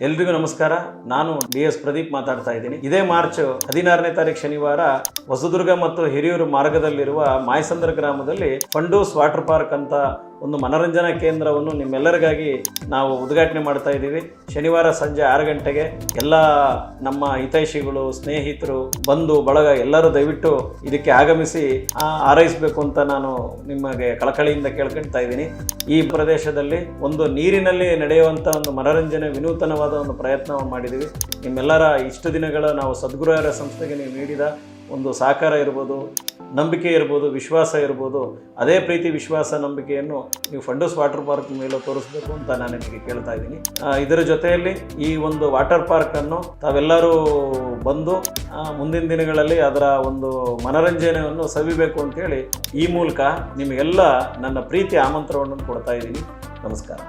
ಎಲ್ರಿಗೂ ನಮಸ್ಕಾರ. ನಾನು BS ಪ್ರದೀಪ್ ಮಾತಾಡ್ತಾ ಇದ್ದೀನಿ. ಇದೇ ಮಾರ್ಚ್ 16ನೇ ತಾರೀಕು ಶನಿವಾರ ಹೊಸದುರ್ಗ ಮತ್ತು ಹಿರಿಯೂರು ಮಾರ್ಗದಲ್ಲಿರುವ ಮಾಯಸಂದ್ರ ಗ್ರಾಮದಲ್ಲಿ ಫಂಡೂಸ್ ವಾಟರ್ ಪಾರ್ಕ್ ಅಂತ ಒಂದು ಮನರಂಜನಾ ಕೇಂದ್ರವನ್ನು ನಿಮ್ಮೆಲ್ಲರಿಗಾಗಿ ನಾವು ಉದ್ಘಾಟನೆ ಮಾಡ್ತಾ ಇದ್ದೀವಿ. ಶನಿವಾರ ಸಂಜೆ 6 ಗಂಟೆಗೆ ಎಲ್ಲ ನಮ್ಮ ಹಿತೈಷಿಗಳು, ಸ್ನೇಹಿತರು, ಬಂಧು ಬಳಗ ಎಲ್ಲರೂ ದಯವಿಟ್ಟು ಇದಕ್ಕೆ ಆಗಮಿಸಿ ಹಾರೈಸಬೇಕು ಅಂತ ನಾನು ನಿಮಗೆ ಕಳಕಳಿಯಿಂದ ಕೇಳ್ಕೊಳ್ತಾ ಇದ್ದೀನಿ. ಈ ಪ್ರದೇಶದಲ್ಲಿ ಒಂದು ನೀರಿನಲ್ಲಿ ನಡೆಯುವಂಥ ಒಂದು ಮನರಂಜನೆ ವಿನೂತನವಾದ ಒಂದು ಪ್ರಯತ್ನವನ್ನು ಮಾಡಿದ್ದೀವಿ. ನಿಮ್ಮೆಲ್ಲರ ಇಷ್ಟು ದಿನಗಳ ನಾವು ಸದ್ಗುರುವರ ಸಂಸ್ಥೆಗೆ ನೀವು ನೀಡಿದ ಒಂದು ಸಹಕಾರ ಇರ್ಬೋದು, ನಂಬಿಕೆ ಇರ್ಬೋದು, ವಿಶ್ವಾಸ ಇರ್ಬೋದು, ಅದೇ ಪ್ರೀತಿ ವಿಶ್ವಾಸ ನಂಬಿಕೆಯನ್ನು ನೀವು ಫಂಡೂಸ್ ವಾಟರ್ ಪಾರ್ಕ್ ಮೇಲೆ ತೋರಿಸ್ಬೇಕು ಅಂತ ನಾನು ನಿಮಗೆ ಕೇಳ್ತಾ ಇದ್ದೀನಿ. ಇದರ ಜೊತೆಯಲ್ಲಿ ಈ ಒಂದು ವಾಟರ್ ಪಾರ್ಕನ್ನು ತಾವೆಲ್ಲರೂ ಬಂದು ಮುಂದಿನ ದಿನಗಳಲ್ಲಿ ಅದರ ಒಂದು ಮನರಂಜನೆಯನ್ನು ಸವಿಬೇಕು ಅಂತೇಳಿ ಈ ಮೂಲಕ ನಿಮಗೆಲ್ಲ ನನ್ನ ಪ್ರೀತಿ ಆಮಂತ್ರಣವನ್ನು ಕೊಡ್ತಾ ಇದ್ದೀನಿ. ನಮಸ್ಕಾರ.